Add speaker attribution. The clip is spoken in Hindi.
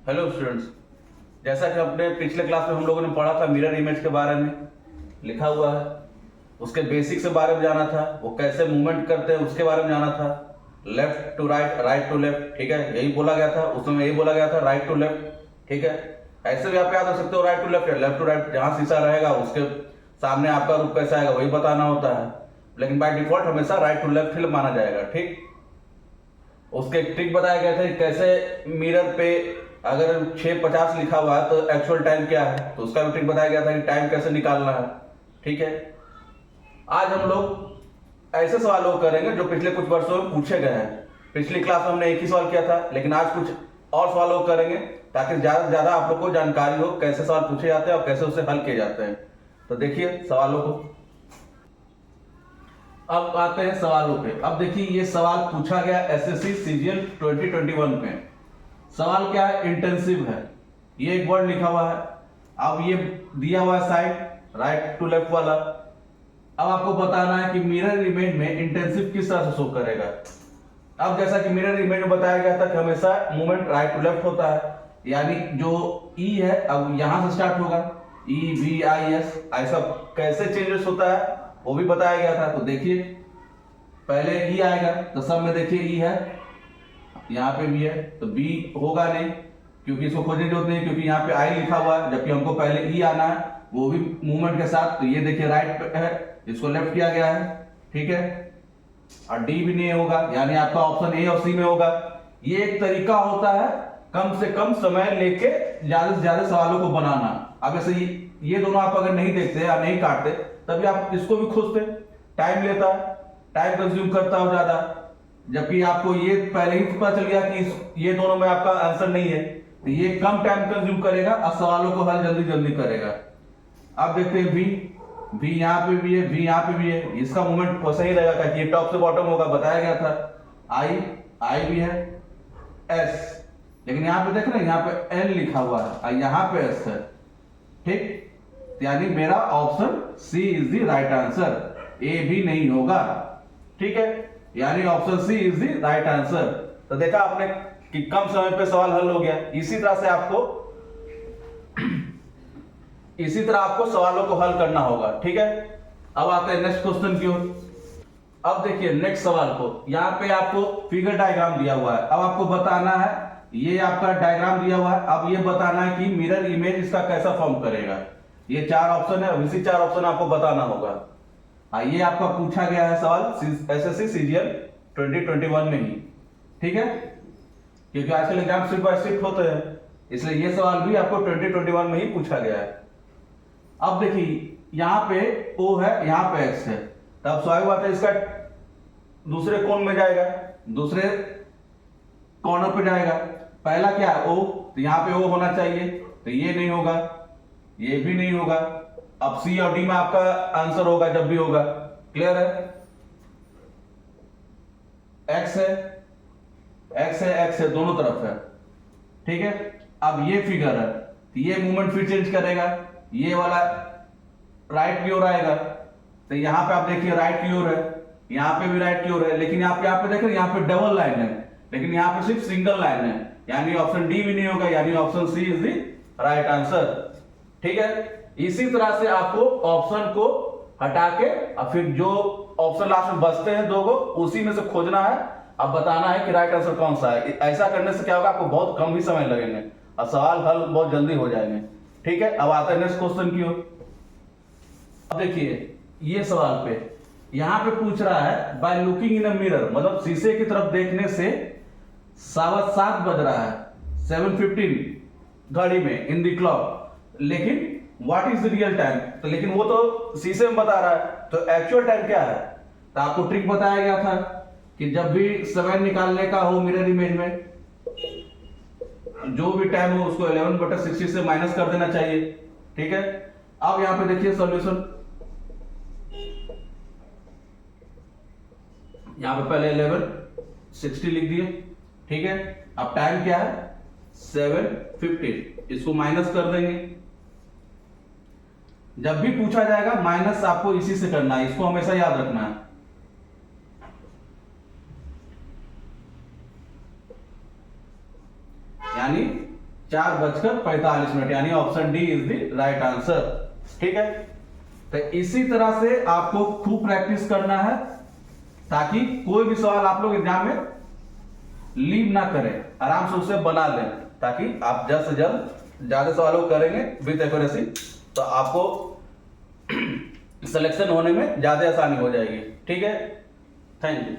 Speaker 1: हेलो स्टूडेंट्स, जैसा कि अपने पिछले क्लास में हम लोगों ने पढ़ा था मिरर इमेज के बारे में लिखा हुआ है। उसके बेसिक से बारे में जाना था, वो कैसे मूवमेंट करते हैं उसके बारे में जाना था। Left to right, right to left, ठीक है, यही बोला गया था। उसमें यही बोला गया था राइट टू लेफ्ट, ठीक है। ऐसे भी आप याद रख सकते हो राइट टू लेफ्ट या लेफ्ट टू राइट। जहाँ शीशा रहेगा उसके सामने आपका रूप कैसा आएगा वही बताना होता है, लेकिन बाय डिफॉल्ट हमेशा राइट टू लेफ्ट ही माना जाएगा, ठीक। उसके ट्रिक बताया गया था कि कैसे मिरर पे अगर 6:50 लिखा हुआ है तो एक्चुअल टाइम क्या है, तो उसका भी ट्रिक बताया गया था कि टाइम कैसे निकालना है, ठीक है। आज हम लोग ऐसे सवालों करेंगे जो पिछले कुछ वर्षों में पूछे गए हैं। पिछली क्लास में हमने एक ही सवाल किया था, लेकिन आज कुछ और सवालों करेंगे ताकि ज्यादा से ज्यादा आप लोग को जानकारी हो कैसे सवाल पूछे जाते हैं और कैसे उसे हल किए जाते हैं। तो देखिए सवालों को। अब आते हैं सवालों पे। अब देखिए ये सवाल पूछा गया एसएससी सीजीएल 2021 में। सवाल क्या है? इंटेंसिव है। ये एक वर्ड लिखा हुआ है। अब ये दिया हुआ है साइड राइट टू लेफ्ट वाला। अब आपको बताना है कि मिरर इमेज में इंटेंसिव किस तरह से शो करेगा। अब जैसा कि मिरर इमेज में बताया गया था कि हमेशा मूवमेंट राइट टू लेफ्ट होता है, यानी जो ई है अब यहां से स्टार्ट होगा, ई वी आई एस। ऐसा कैसे चेंजेस होता है वो भी बताया गया था। तो देखिए पहले ई आएगा तो सब में देखिए ई है, यहाँ पे भी है तो बी होगा नहीं क्योंकि इसको खोजने की जरूरत नहीं, क्योंकि यहाँ पे आई लिखा हुआ है, जबकि हमको पहले ई आना है वो भी मूवमेंट के साथ। तो ये देखिए राइट पे है, इसको लेफ्ट किया गया है, ठीक है। और डी भी नहीं होगा, यानी आपका ऑप्शन ए और सी में होगा। ये एक तरीका होता है कम से कम समय लेके ज्यादा से ज्यादा सवालों को बनाना। अब ऐसे ये दोनों आप अगर नहीं देखते या नहीं काटते तभी आप इसको भी खोजते, टाइम लेता है, टाइम कंज्यूम करता हो ज्यादा। जबकि आपको ये पहले ही पता चल गया कि ये दोनों में आपका आंसर नहीं है, तो ये कम टाइम कंज्यूम करेगा और सवालों को हल जल्दी जल्दी करेगा। अब देखते हैं वी यहाँ पे भी है, वी यहाँ पे भी है। इसका मूवमेंट वैसा ही रहेगा कि ये टॉप से बॉटम होगा, बताया गया था। आई भी है, एस, लेकिन यहाँ पे देख रहे हैं यहाँ पे एन लिखा हुआ है और यहाँ पे एस है, ठीक। यानी मेरा option C is the right answer, A भी नहीं होगा, ठीक है। यानी option C is the right answer. तो देखा आपने कि कम समय पे सवाल हल हो गया। इसी तरह आपको सवालों को हल करना होगा, ठीक है। अब आते हैं नेक्स्ट क्वेश्चन की ओर। अब देखिए नेक्स्ट सवाल को, यहाँ पे आपको फिगर डायग्राम दिया हुआ है। अब आपको बताना है, ये आपका डायग्राम दिया हुआ है, अब ये बताना है कि मिरर इमेज इसका कैसा फॉर्म करेगा। ये 4 ऑप्शन है, अब इसी 4 ऑप्शन आपको बताना होगा। ये आपका पूछा गया है सवाल एसएससी सीजीएल 2021 में ही, ठीक है, क्योंकि आजकल एग्जाम शिफ्ट बाय शिफ्ट होते हैं, इसलिए ये सवाल भी आपको 2021 में ही पूछा गया है। अब देखिए यहाँ पे O है, यहाँ पे X है, तब स्वाभाविक बात है इसका दूसरे कोण में जाएगा, दूसरे कॉर्नर पे जाएगा। पहला क्या है O, तो यहाँ पे O होना चाहिए, तो ये नहीं होगा, ये भी नहीं होगा। अब C और D में आपका आंसर होगा जब भी होगा, क्लियर है। X है, X है, X है, दोनों तरफ है, ठीक है। अब ये फिगर है, तो ये मूवमेंट फिर चेंज करेगा, ये वाला राइट की ओर आएगा, तो यहाँ पे आप देखिए राइट की ओर है, यहाँ पे भी राइट की ओर है, लेकिन यहाँ पे देख रहे हैं यहाँ पे डबल लाइन है, लेकिन यहाँ पे सिर्फ सिंगल लाइन है, यानी ऑप्शन डी भी नहीं होगा, यानी option C is the right answer, ठीक है। इसी तरह से आपको ऑप्शन को हटा के और फिर जो ऑप्शन लास्ट में बचते हैं दो को, उसी में से खोजना है। अब बताना है कि राइट आंसर कौन सा है। ऐसा करने से क्या होगा, आपको बहुत कम ही समय लगेंगे और सवाल हल बहुत जल्दी हो जाएंगे, ठीक है। अब आते हैं नेक्स्ट क्वेश्चन की ओर। अब देखिए ये सवाल पे यहां पे पूछ रहा है by looking in a mirror, मतलब शीशे की तरफ देखने से 7:15 बज रहा है, 7:15 घड़ी में इन द क्लॉक, लेकिन what is the real time, तो लेकिन वो तो शीशे में बता रहा है, तो एक्चुअल टाइम क्या है। तो आपको ट्रिक बताया गया था कि जब भी समय निकालने का हो मिरर इमेज में, जो भी टाइम हो उसको 11/60 से माइनस कर देना चाहिए, ठीक है। अब यहां पे देखिए सॉल्यूशन, यहां पे पहले 11/60 लिख दिए, ठीक है। अब टाइम क्या है 7:15, इसको माइनस कर देंगे। जब भी पूछा जाएगा माइनस आपको इसी से करना है, इसको हमेशा याद रखना है। यानी 4:45, यानी option D is the right answer. ठीक है, तो इसी तरह से आपको खूब प्रैक्टिस करना है ताकि कोई भी सवाल आप लोग एग्जाम में लीव ना करें, आराम से उसे बना लें, ताकि आप जल्द से जल्द ज्यादा सवालों को करेंगे विद एक्यूरेसी तो आपको सिलेक्शन होने में ज्यादा आसानी हो जाएगी। ठीक है, थैंक यू।